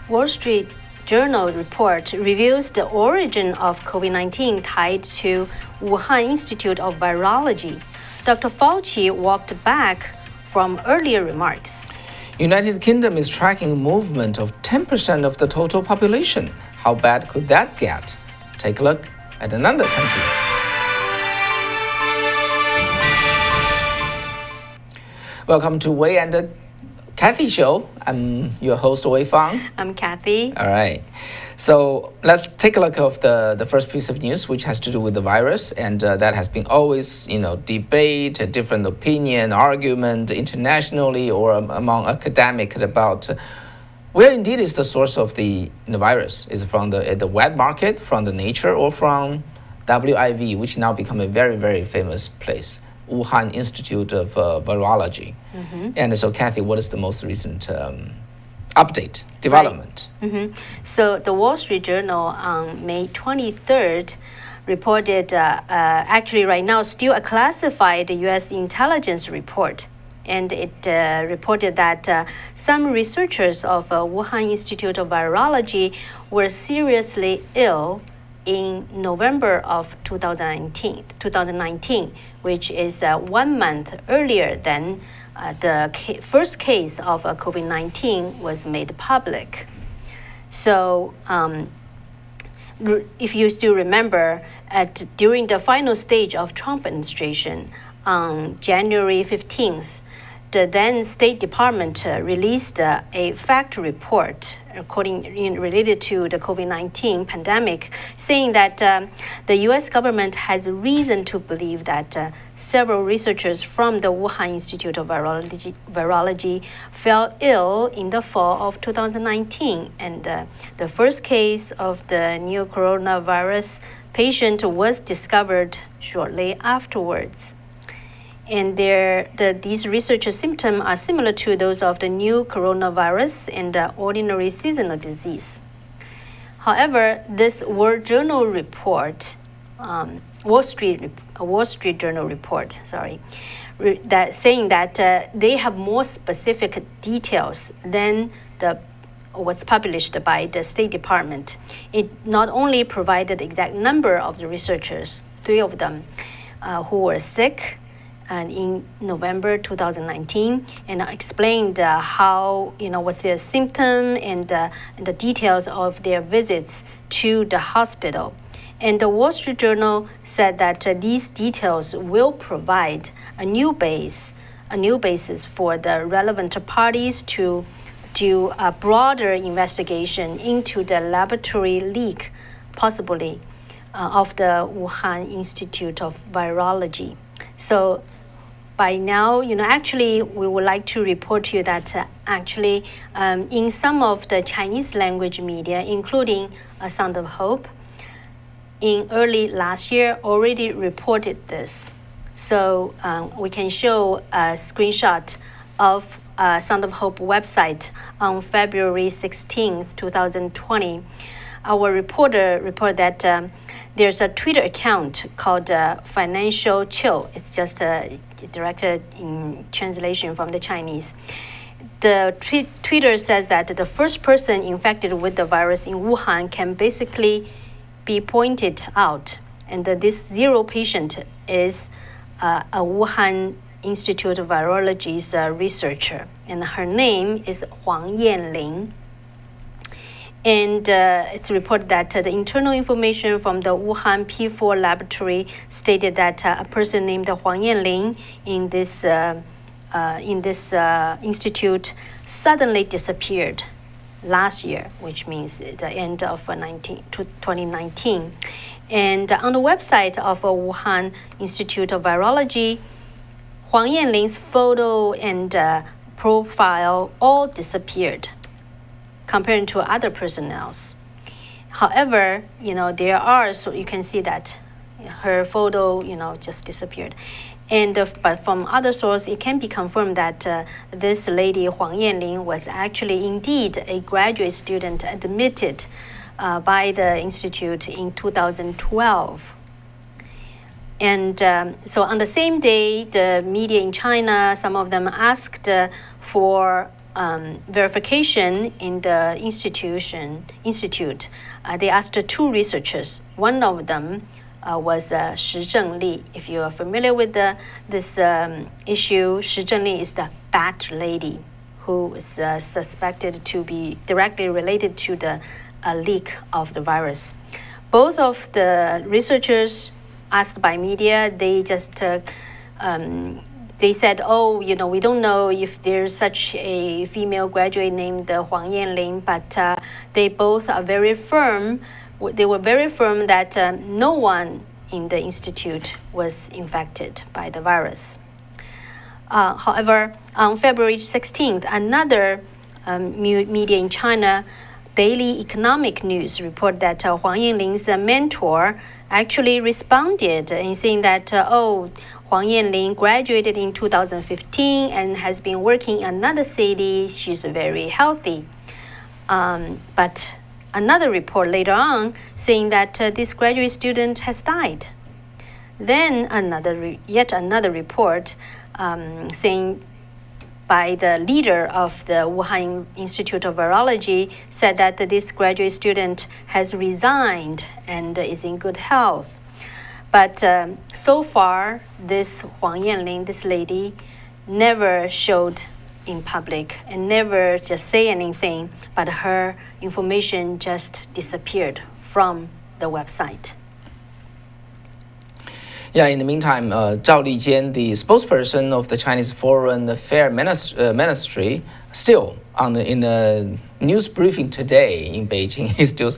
Wall Street Journal report reveals the origin of COVID-19 tied to Wuhan Institute of Virology. Dr. Fauci walked back from earlier remarks. United Kingdom is tracking a movement of 10% of the total population. How bad could that get? Take a look at another country. Welcome to Wei and Kathy Show. I'm your host, Wei Fang. I'm Kathy. All right. So let's take a look at the first piece of news, which has to do with the virus. And that has been always, debate, a different opinion, argument internationally or among academics about where indeed is the source of the virus. Is it from the wet market, from the nature, or from WIV, which now become a very, very famous place, Wuhan Institute of Virology. Mm-hmm. And so, Kathy, what is the most recent update, development? Right. Mm-hmm. So the Wall Street Journal on May 23rd reported, actually right now still a classified U.S. intelligence report. And it reported that some researchers of Wuhan Institute of Virology were seriously ill in November of 2019, which is 1 month earlier than the first case of COVID-19 was made public. So if you still remember, during the final stage of Trump administration, on January 15th, the then State Department released a fact report related to the COVID-19 pandemic, saying that the U.S. government has reason to believe that several researchers from the Wuhan Institute of Virology fell ill in the fall of 2019, and the first case of the new coronavirus patient was discovered shortly afterwards. And these research symptoms are similar to those of the new coronavirus and the ordinary seasonal disease. However, this Wall Street Journal report, saying that they have more specific details than what's published by the State Department. It not only provided the exact number of the researchers, 3 of them, who were sick, and in November 2019, and explained how, what's their symptom and the details of their visits to the hospital. And the Wall Street Journal said that these details will provide a new basis for the relevant parties to do a broader investigation into the laboratory leak, possibly, of the Wuhan Institute of Virology. So by now, actually, we would like to report to you that in some of the Chinese language media, including Sound of Hope, in early last year already reported this. So we can show a screenshot of Sound of Hope website on February 16th, 2020. Our reporter reported that there's a Twitter account called Financial Chill. It's just directed in translation from the Chinese. The Twitter says that the first person infected with the virus in Wuhan can basically be pointed out. And this 0 patient is a Wuhan Institute of Virology's researcher. And her name is Huang Yanling. And it's reported that the internal information from the Wuhan P4 laboratory stated that a person named Huang Yanling in this institute suddenly disappeared last year, which means the end of 2019. And on the website of Wuhan Institute of Virology, Huang Yanling's photo and profile all disappeared, compared to other personnels. However, there are, so you can see that her photo, just disappeared. And but from other sources, it can be confirmed that this lady, Huang Yanling, was actually indeed a graduate student admitted by the institute in 2012. And so on the same day, the media in China, some of them asked for verification in the institute, they asked two researchers. One of them was Shi Zhengli. If you are familiar with this issue, Shi Zhengli is the bat lady who is suspected to be directly related to the leak of the virus. Both of the researchers asked by media, they just they said, oh, we don't know if there's such a female graduate named Huang Yanling, but they both are very firm. They were very firm that no one in the institute was infected by the virus. However, on February 16th, another media in China, Daily Economic News, report that Huang Yanling's mentor actually responded in saying that, Huang Yanling graduated in 2015 and has been working in another city. She's very healthy. But another report later on saying that this graduate student has died. Then yet another report saying by the leader of the Wuhan Institute of Virology said that this graduate student has resigned and is in good health. But so far, this Huang Yanling, this lady, never showed in public and never just say anything, but her information just disappeared from the website. Yeah, in the meantime, Zhao Lijian, the spokesperson of the Chinese Foreign Affairs Ministry, still in the news briefing today in Beijing, he's still,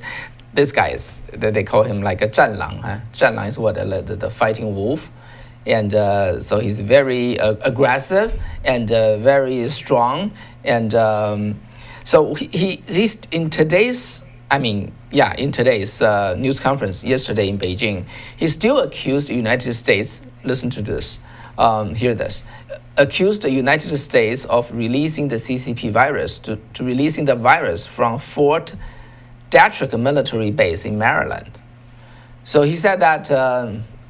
this guy is, they call him like a 战狼. Zhanlang is what, the fighting wolf. And so he's very aggressive and very strong. And so he's in today's, in today's news conference yesterday in Beijing, he still accused the United States, listen to this, hear this, accused the United States of releasing the CCP virus, to releasing the virus from Fort Detrick military base in Maryland. So he said that,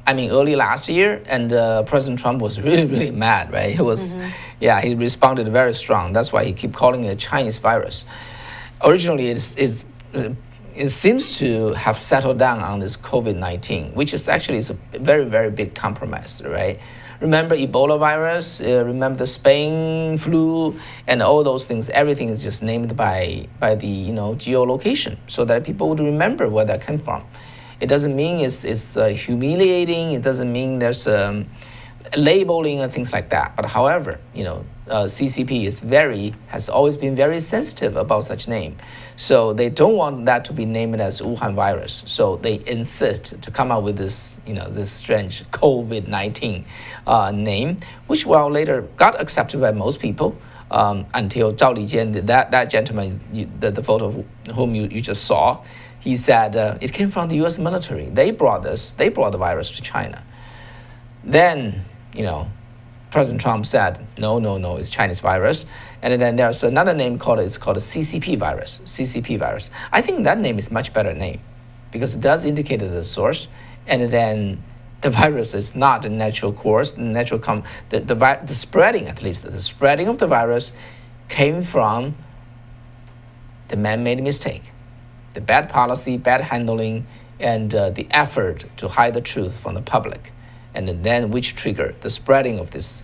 early last year, and President Trump was really, really mad, right? He was, he responded very strong. That's why he keep calling it a Chinese virus. Originally, it seems to have settled down on this COVID-19, which is actually a very, very big compromise, right? Remember Ebola virus, remember the Spain flu, and all those things. Everything is just named by the geolocation, so that people would remember where that came from. It doesn't mean it's humiliating. It doesn't mean there's labeling and things like that. But however, CCP has always been very sensitive about such name. So they don't want that to be named as Wuhan virus. So they insist to come up with this, this strange COVID-19 name, which later got accepted by most people until Zhao Lijian, that gentleman, the photo of whom you just saw, he said it came from the U.S. military. They brought the virus to China. Then, President Trump said, no, it's Chinese virus. And then there's another name called a CCP virus, CCP virus. I think that name is much better name because it does indicate the source. And then the virus is not a natural course, the spreading, at least, the spreading of the virus came from the man-made mistake, the bad policy, bad handling, and the effort to hide the truth from the public. And then which triggered the spreading of this,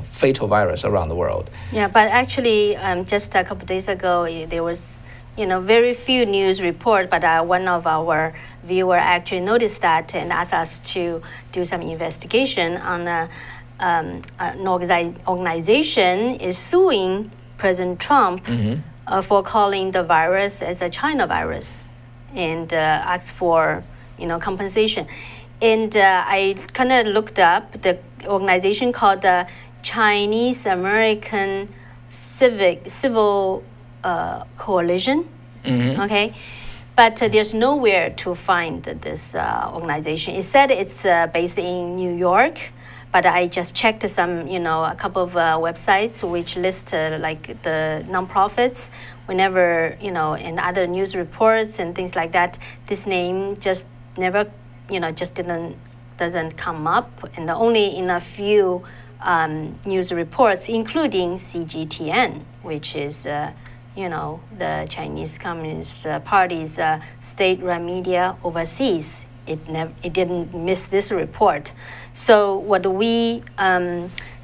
fatal virus around the world. Yeah, but actually, just a couple of days ago, there was, very few news report, but one of our viewer actually noticed that and asked us to do some investigation on an organization is suing President Trump for calling the virus as a China virus and asked for, compensation. And I kind of looked up the organization called the Chinese American Civil Coalition. Okay, but there's nowhere to find this organization. It said it's based in New York, but I just checked some, a couple of websites which list like the nonprofits. Whenever, in other news reports and things like that, this name just never, just doesn't come up, and only in a few news reports, including CGTN, which is the Chinese Communist Party's state-run media overseas. It didn't miss this report. So what we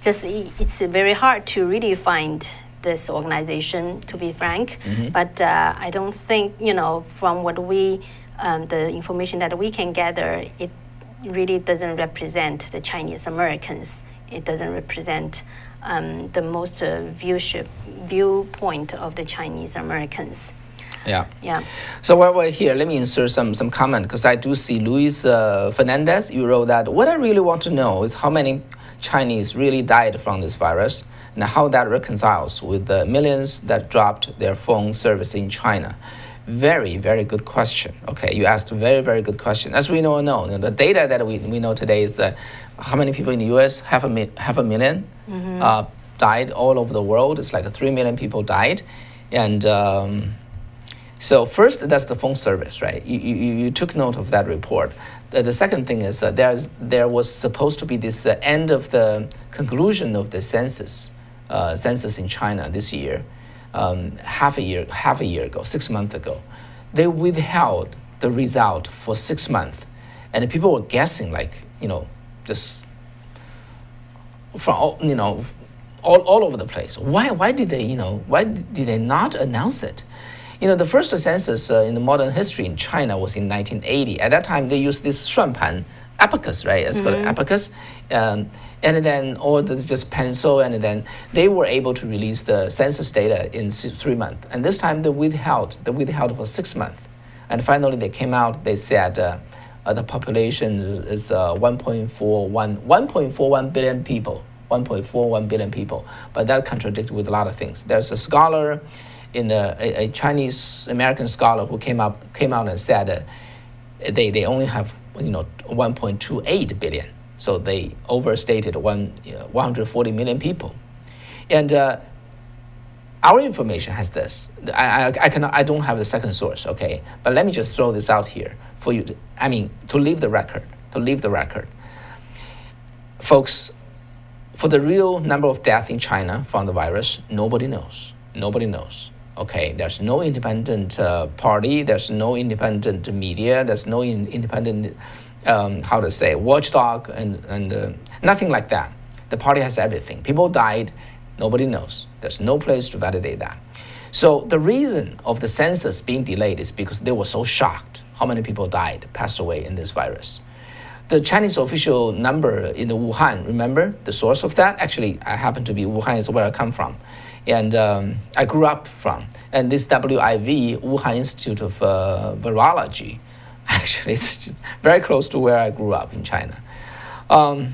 it's very hard to really find this organization, to be frank. But I don't think, from what the information that we can gather, it really doesn't represent the Chinese Americans. It doesn't represent the most viewpoint of the Chinese Americans. Yeah. Yeah. So while we're here, let me insert some comment, because I do see Luis Fernandez. You wrote that what I really want to know is how many Chinese really died from this virus and how that reconciles with the millions that dropped their phone service in China. Very, very good question. Okay, you asked a very, very good question. As we know, the data that we know today is how many people in the U.S. half a million died all over the world. It's like 3 million people died, and so first, that's the phone service, right? You took note of that report. The second thing is there was supposed to be this end of the conclusion of the census in China this year. Half a year ago, 6 months ago, they withheld the result for 6 months, and people were guessing, just from all over the place. Why did they not announce it? The first census in the modern history in China was in 1980. At that time, they used this 算盘 abacus, right? It's called abacus. And then, or just pencil, and then they were able to release the census data in 3 months. And this time they withheld for 6 months. And finally they came out, they said the population is 1.41 billion people, 1.41 billion people. But that contradicts with a lot of things. There's a scholar, a Chinese American scholar who came out and said they only have 1.28 billion. So they overstated 140 million people, and our information has this. I don't have the second source, okay? But let me just throw this out here for you. To leave the record. Folks, for the real number of deaths in China from the virus, nobody knows. Okay, there's no independent party. There's no independent media. There's no independent. Watchdog and nothing like that. The party has everything. People died, nobody knows. There's no place to validate that. So the reason of the census being delayed is because they were so shocked how many people passed away in this virus. The Chinese official number in the Wuhan, remember the source of that? Actually, I happen to be Wuhan is where I come from. And I grew up from. And this WIV, Wuhan Institute of Virology, actually, it's very close to where I grew up in China. I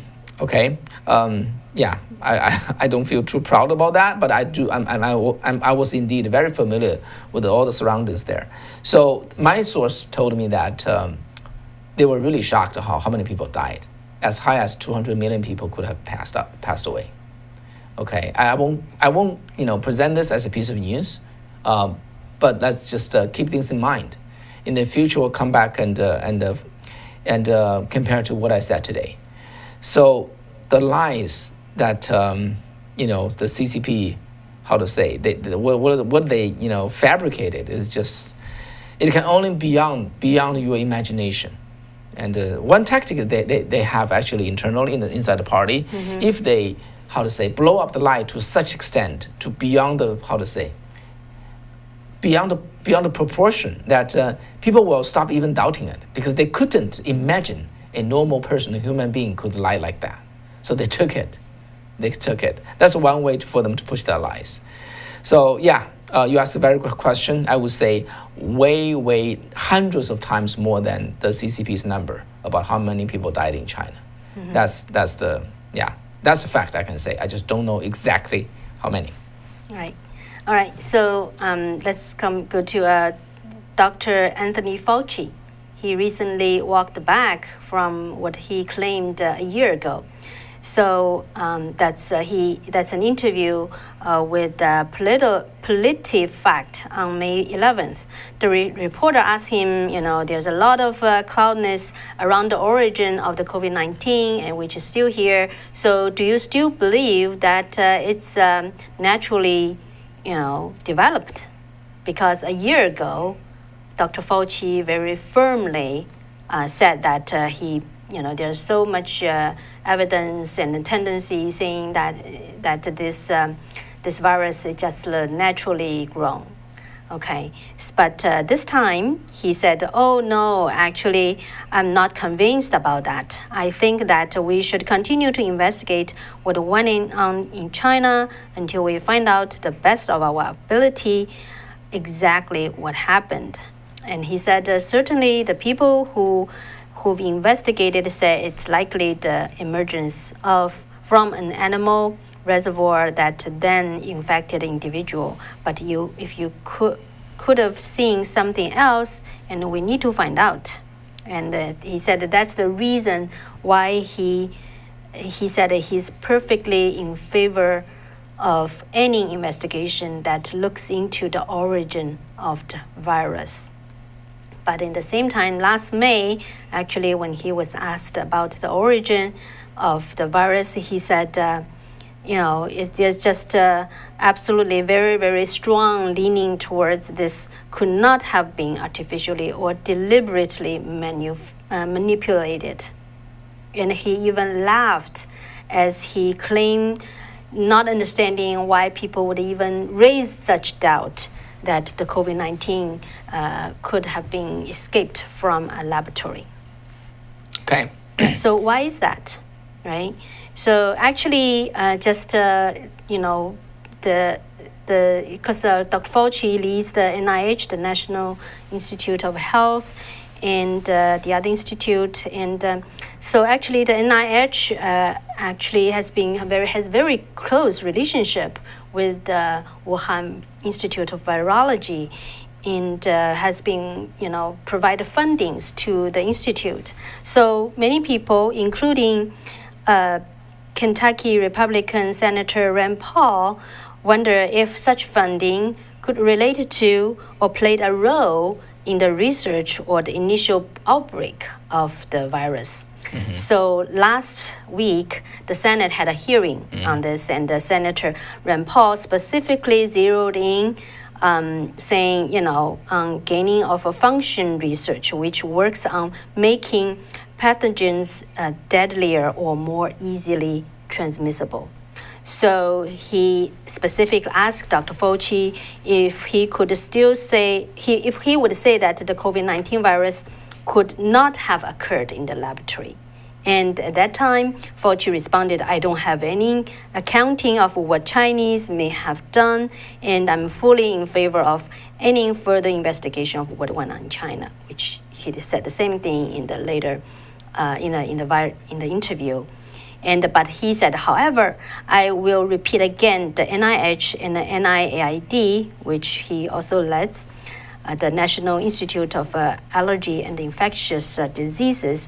don't feel too proud about that, but I do. I was indeed very familiar with all the surroundings there. So my source told me that they were really shocked at how many people died. As high as 200 million people could have passed away. Okay, I won't present this as a piece of news, but let's just keep things in mind. In the future, we'll come back and compare to what I said today. So the lies that the CCP, what they fabricated is just, it can only beyond your imagination. And one tactic they have actually internally inside the party, if they blow up the lie to such extent to beyond the proportion that people will stop even doubting it, because they couldn't imagine a normal person, a human being, could lie like that. So they took it. That's one way for them to push their lies. So you asked a very good question. I would say way hundreds of times more than the CCP's number about how many people died in China. That's the fact I can say. I just don't know exactly how many. All right, so let's go to Dr. Anthony Fauci. He recently walked back from what he claimed a year ago. So that's an interview with PolitiFact on May 11th. The reporter asked him, there's a lot of cloudness around the origin of the COVID-19, and which is still here. So do you still believe that it's naturally, developed? Because a year ago, Dr. Fauci very firmly said that there's so much evidence and tendency saying that this virus is just naturally grown. Okay, but this time he said, "Oh no, actually, I'm not convinced about that. I think that we should continue to investigate what went on in China until we find out the best of our ability exactly what happened." And he said, certainly the people who've investigated say it's likely the emergence from an animal reservoir that then infected the individual. But if you could have seen something else, and we need to find out. And he said that's the reason why he said that he's perfectly in favor of any investigation that looks into the origin of the virus. But in the same time, last May, actually, when he was asked about the origin of the virus, he said, there's just absolutely very, very strong leaning towards this could not have been artificially or deliberately manipulated. And he even laughed as he claimed not understanding why people would even raise such doubt that the COVID-19 could have been escaped from a laboratory. Okay. So why is that, right? So actually, because Dr. Fauci leads the NIH, the National Institute of Health, and the other institute, and so actually the NIH actually has very close relationship with the Wuhan Institute of Virology, and has been provided fundings to the institute. So many people, including Kentucky Republican Senator Rand Paul, wonder if such funding could relate to or played a role in the research or the initial outbreak of the virus. Mm-hmm. So last week, the Senate had a hearing on this, and Senator Rand Paul specifically zeroed in, saying, on gaining of a function research, which works on making pathogens deadlier or more easily transmissible. So he specifically asked Dr. Fauci if he would say that the COVID-19 virus could not have occurred in the laboratory. And at that time, Fauci responded, "I don't have any accounting of what Chinese may have done, and I'm fully in favor of any further investigation of what went on in China," which he said the same thing in the later, in the interview. But he said, however, I will repeat again, the NIH and the NIAID, which he also leads, the National Institute of Allergy and Infectious Diseases,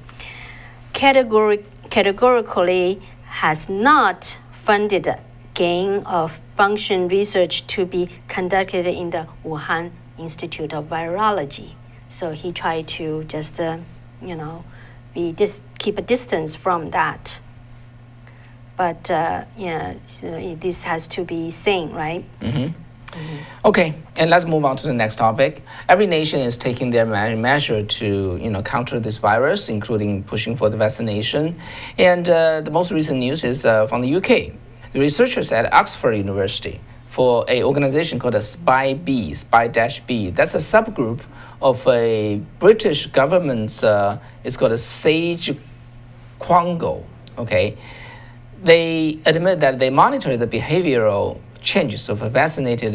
categorically has not funded gain of function research to be conducted in the Wuhan Institute of Virology. So he tried to just, keep a distance from that. But this has to be seen, right? Mm-hmm. Mm-hmm. Okay, and let's move on to the next topic. Every nation is taking their measure to counter this virus, including pushing for the vaccination. And the most recent news is from the UK. The researchers at Oxford University for an organization called a Spy-B. That's a subgroup of a British government's, it's called a Sage Quango, okay? They admit that they monitor the behavioral changes of vaccinated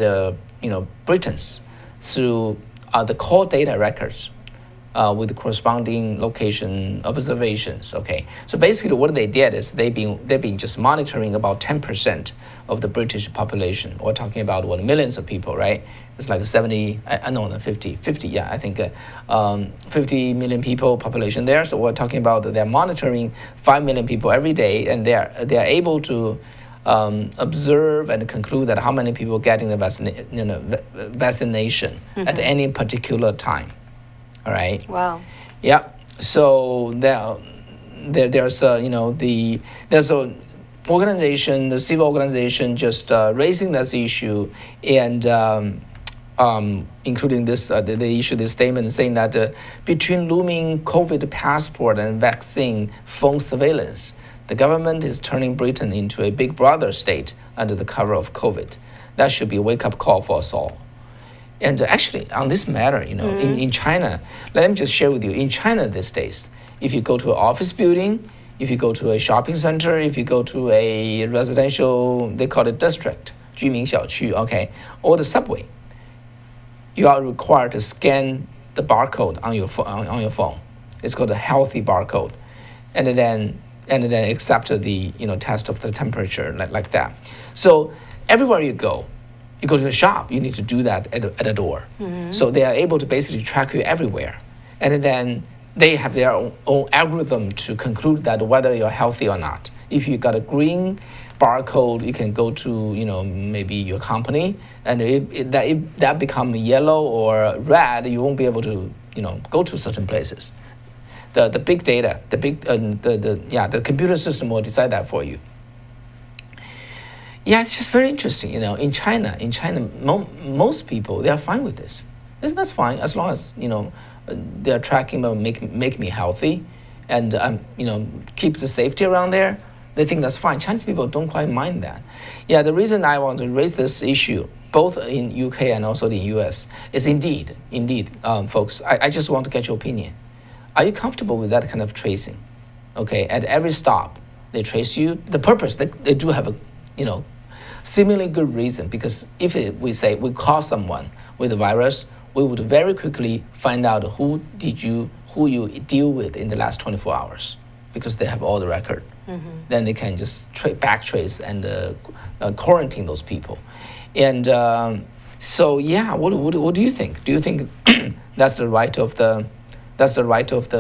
Britons through the core data records with corresponding location observations. Okay, so basically what they did is they've been just monitoring about 10% of the British population. We're talking about what, millions of people, right? It's like 70, I know, 50, yeah, I think 50 million people population there. So we're talking about they're monitoring 5 million people every day, and they are able to observe and conclude that how many people getting the vaccination at any particular time. All right. Wow. Yeah. So there's there's a organization, the civil organization, just raising this issue, and including this, they issued this statement saying that between looming COVID passport and vaccine phone surveillance, the government is turning Britain into a big brother state under the cover of COVID. That should be a wake-up call for us all. And actually, on this matter, in China, let me just share with you, in China these days, if you go to an office building, if you go to a shopping center, if you go to a residential, they call it district, 居民小区, okay, or the subway, you are required to scan the barcode on your phone. It's called a healthy barcode, and then accept the test of the temperature like that. So everywhere you go to the shop, you need to do that at the door. So they are able to basically track you everywhere, and then they have their own algorithm to conclude that whether you're healthy or not. If you got a green barcode, you can go to maybe your company, and if that become yellow or red, you won't be able to go to certain places. The big data, the computer system will decide that for you. Yeah, it's just very interesting. In China, most people, they are fine with this. That's fine as long as they are tracking make me healthy, and keep the safety around there. They think that's fine. Chinese people don't quite mind that. Yeah, the reason I want to raise this issue, both in UK and also the US, is indeed, folks, I just want to get your opinion. Are you comfortable with that kind of tracing? Okay, at every stop, they trace you. The purpose, they do have a, seemingly good reason, because if we say we caught someone with the virus, we would very quickly find out who you deal with in the last 24 hours, because they have all the record. Then they can just backtrace and quarantine those people. And so, yeah, what do you think? Do you think that's the right of the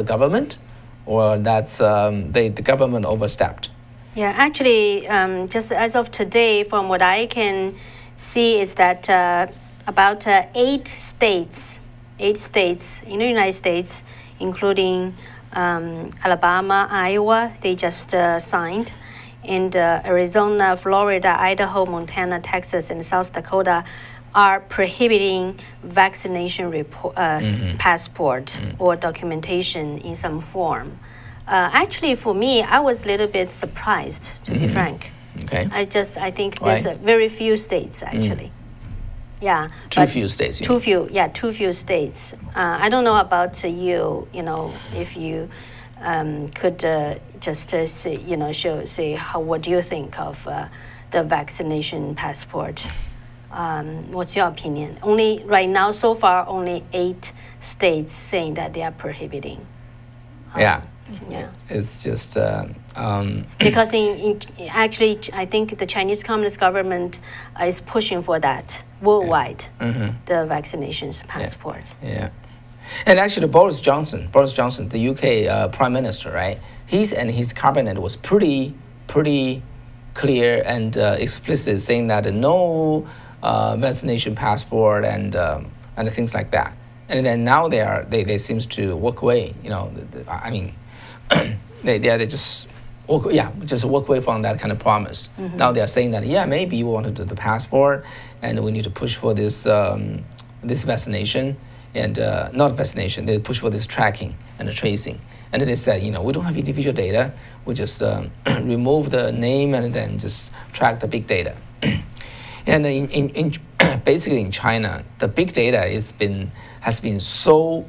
government, or that's the government overstepped? Yeah, actually, just as of today, from what I can see, is that about 8 states in the United States, including Alabama, Iowa, they just signed, and Arizona, Florida, Idaho, Montana, Texas, and South Dakota are prohibiting vaccination passport or documentation in some form. Actually, for me, I was a little bit surprised, to be frank. Okay. I think there's very few states, actually. Yeah. Too few states. Too few states. I don't know about you. If you could just say what do you think of the vaccination passport? What's your opinion? Only right now, so far, only 8 states saying that they are prohibiting. Yeah. It's just because actually, I think the Chinese Communist government is pushing for that worldwide, the vaccinations passport. Yeah. And actually, Boris Johnson, the UK Prime Minister, right? His cabinet was pretty clear and explicit, saying that no vaccination passport and things like that. And then now they seems to walk away. They just walk away from that kind of promise. Now they are saying that maybe we want to do the passport, and we need to push for this this vaccination, and not vaccination. They push for this tracking and the tracing. And then they said, we don't have individual data. We just remove the name and then just track the big data. And in basically in China, the big data has been so,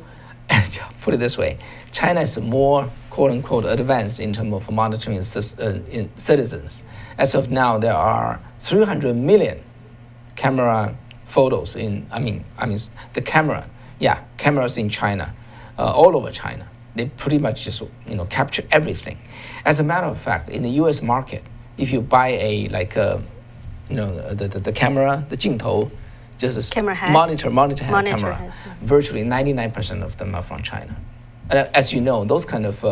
put it this way, China is more quote unquote advanced in terms of monitoring citizens. As of now, there are 300 million camera photos cameras in China all over China. They pretty much just capture everything. As a matter of fact, in the U.S. market, if you buy the camera, the 镜头, just a Camera head. monitor camera, head. virtually 99% of them are from China. And as you know, those kind of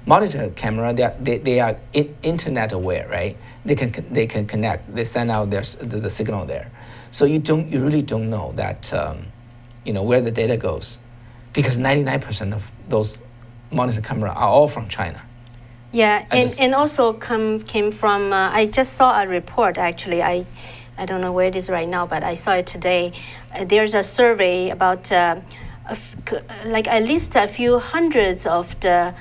monitor camera, they are internet aware, right? They can connect. They send out the signal there, so you really don't know that where the data goes, because 99% of those monitor camera are all from China. Yeah, and also came from. I just saw a report actually. I don't know where it is right now, but I saw it today. There's a survey about like at least a few hundreds of the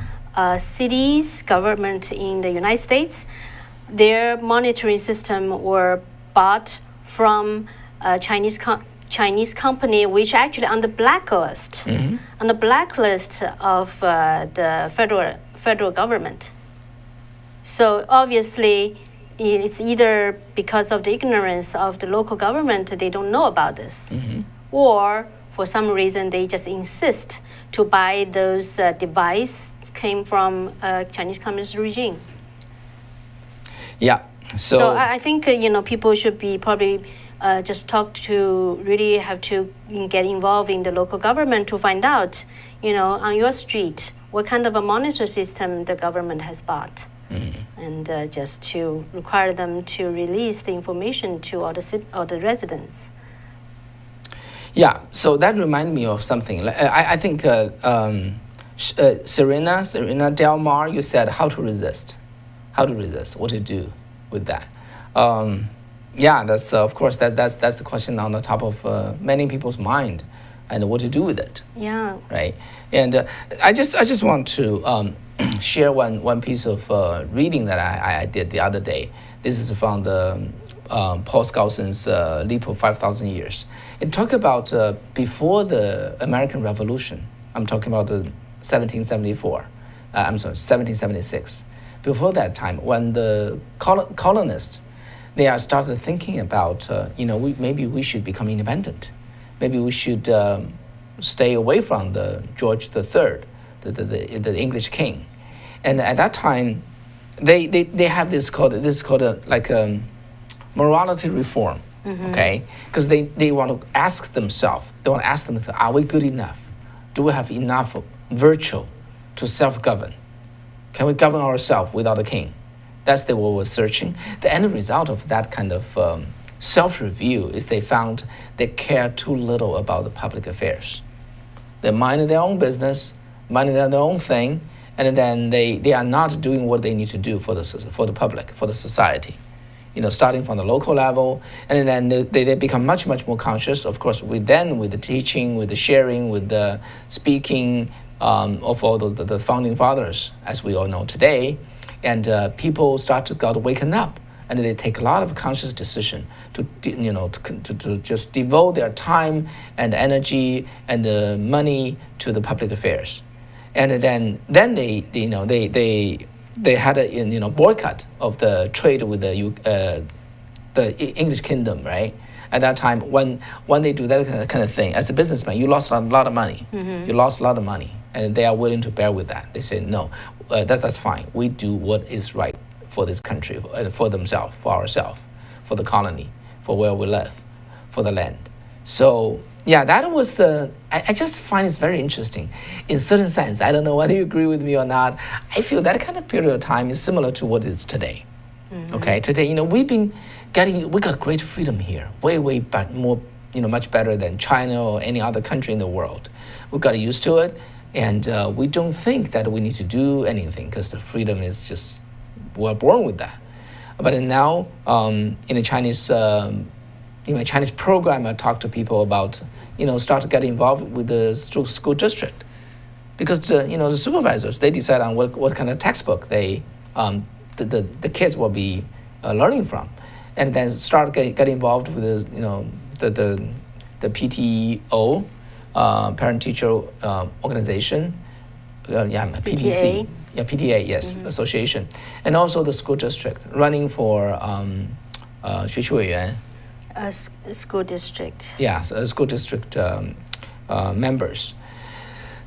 cities, government in the United States. Their monitoring system were bought from a Chinese company, which actually on the blacklist, on the blacklist of the federal government. So obviously, it's either because of the ignorance of the local government, they don't know about this, or for some reason they just insist to buy those devices came from Chinese Communist regime. Yeah. So I think people should be probably just really have to get involved in the local government to find out, on your street, what kind of a monitor system the government has bought. And just to require them to release the information to all the residents. Yeah, so that reminded me of something. I think Serena Del Mar, you said how to resist, what to do with that. Yeah, that's of course that's the question on the top of many people's mind, and what to do with it. Yeah. Right, and I just want to share one piece of reading that I did the other day. This is from the Paul Skousen's Leap of 5,000 Years. It talks about before the American Revolution. I'm talking about the 1776. Before that time, when the colonists, they are started thinking about, maybe we should become independent. Maybe we should stay away from the George III, the English king. And at that time, they have this called a morality reform, okay? Because they want to ask themselves, are we good enough? Do we have enough virtue to self-govern? Can we govern ourselves without a king? That's what we're searching. The end result of that kind of self-review is they found they care too little about the public affairs. They mind their own business, mind their own thing, and then they are not doing what they need to do for the public, for the society. Starting from the local level, and then they become much more conscious. Of course, with the teaching, with the sharing, with the speaking of all the founding fathers, as we all know today, and people start to waken up, and they take a lot of conscious decision to just devote their time and energy and money to the public affairs, and then they had a boycott of the trade with the English kingdom, right? At that time, when they do that kind of thing, as a businessman, you lost a lot of money. You lost a lot of money, and they are willing to bear with that. They say, no, that's fine. We do what is right for this country, for themselves, for ourselves, for the colony, for where we live, for the land. So yeah, that was I just find it's very interesting. In certain sense, I don't know whether you agree with me or not, I feel that kind of period of time is similar to what it is today. Okay, today, we got great freedom here, way back, more, much better than China or any other country in the world. We got used to it, and we don't think that we need to do anything because the freedom is just, we're born with that. But now, in the Chinese Chinese program, I talk to people about, start to get involved with the school district, because the supervisors, they decide on what kind of textbook the kids will be learning from, and then start get involved with the PTO, parent teacher organization, PTC. Yeah, PTA, yes, association, and also the school district running for 学区委员. School district. Yeah, so school district members.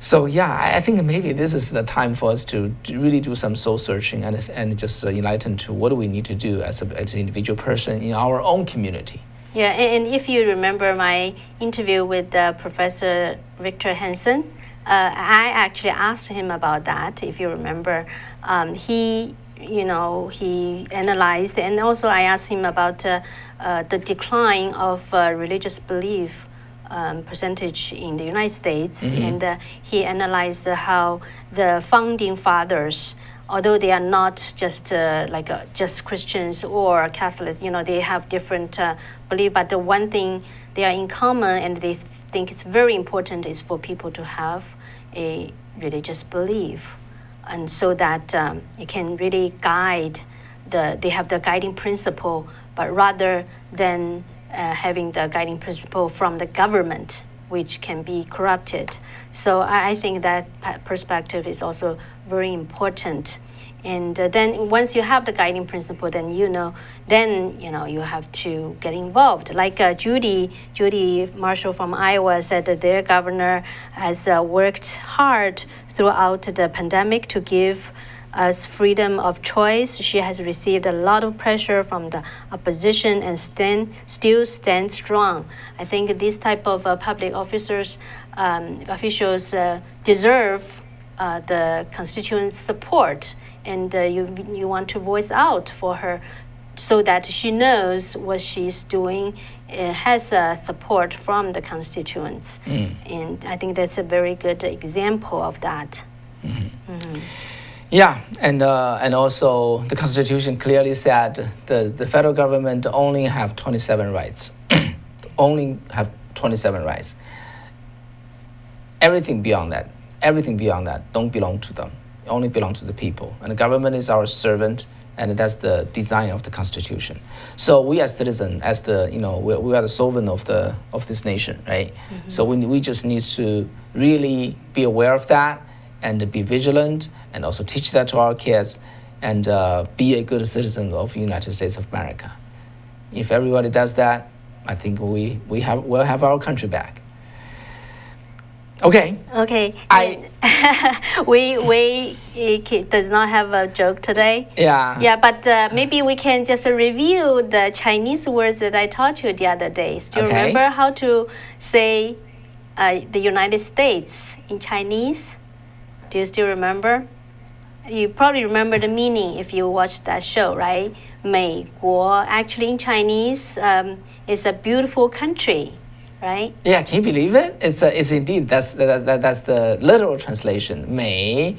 So yeah, I think maybe this is the time for us to really do some soul searching and just enlighten to what do we need to do as an individual person in our own community. Yeah, and if you remember my interview with Professor Victor Hansen, I actually asked him about that. If you remember, he analyzed, and also I asked him about the decline of religious belief percentage in the United States, and he analyzed how the founding fathers, although they are not just just Christians or Catholics, they have different belief, but the one thing they are in common and they think it's very important is for people to have a religious belief, and so that it can really guide they have the guiding principle, but rather than having the guiding principle from the government, which can be corrupted. So I think that perspective is also very important. And then once you have the guiding principle, then you have to get involved. Like Judy Marshall from Iowa said that their governor has worked hard throughout the pandemic to give us freedom of choice. She has received a lot of pressure from the opposition and still stand strong. I think these type of public officers officials deserve the constituents' support, and you want to voice out for her so that she knows what she's doing has support from the constituents. And I think that's a very good example of that. Yeah, and also the Constitution clearly said the federal government only have 27 rights, only have 27 rights. Everything beyond that don't belong to them. It only belong to the people. And the government is our servant, and that's the design of the Constitution. So we as citizens, we are the servant of this nation, right? So we just need to really be aware of that and be vigilant, and also teach that to our kids, and be a good citizen of the United States of America. If everybody does that, I think we'll have our country back. Okay. We does not have a joke today. Yeah, but maybe we can just review the Chinese words that I taught you the other day. Still remember how to say the United States in Chinese? Do you still remember? You probably remember the meaning if you watched that show, right? 美国 actually in Chinese is a beautiful country, right? Yeah, can you believe it? It's indeed that's the literal translation. 美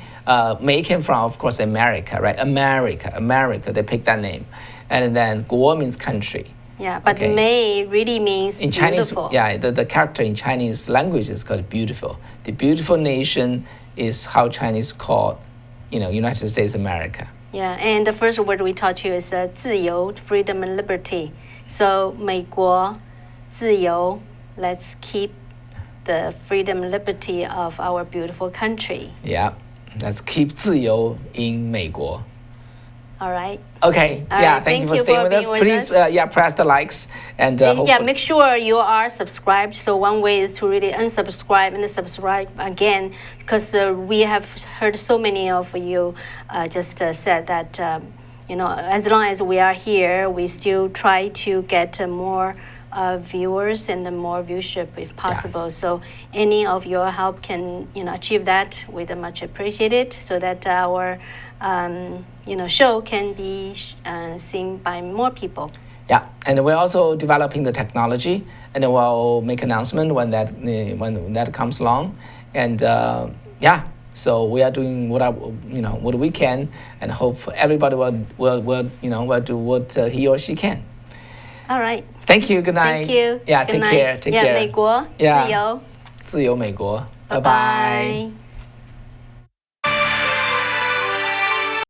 came from, of course, America, right? America. They picked that name, and then 国 means country. Yeah, but Mei really means in beautiful. Chinese, yeah, the character in Chinese language is called beautiful. The beautiful nation is how Chinese call, United States America. Yeah, and the first word we taught you is 自由, freedom and liberty. So 美国自由, let's keep the freedom and liberty of our beautiful country. Yeah, let's keep 自由 in 美国. All right. Okay. Thank you for staying with us. Please, press the likes and make sure you are subscribed. So one way is to really unsubscribe and subscribe again, because we have heard so many of you just said that as long as we are here, we still try to get more viewers and more viewership if possible. So any of your help can achieve that. We'd much appreciate it, so that our show can be seen by more people. Yeah, and we're also developing the technology, and we'll make announcement when that comes along, and so we are doing what we can, and hope everybody will do what he or she can. All right. Thank you. Good night. Thank you. Yeah. Take care. Take care. 美国自由。自由美国。拜拜。拜拜。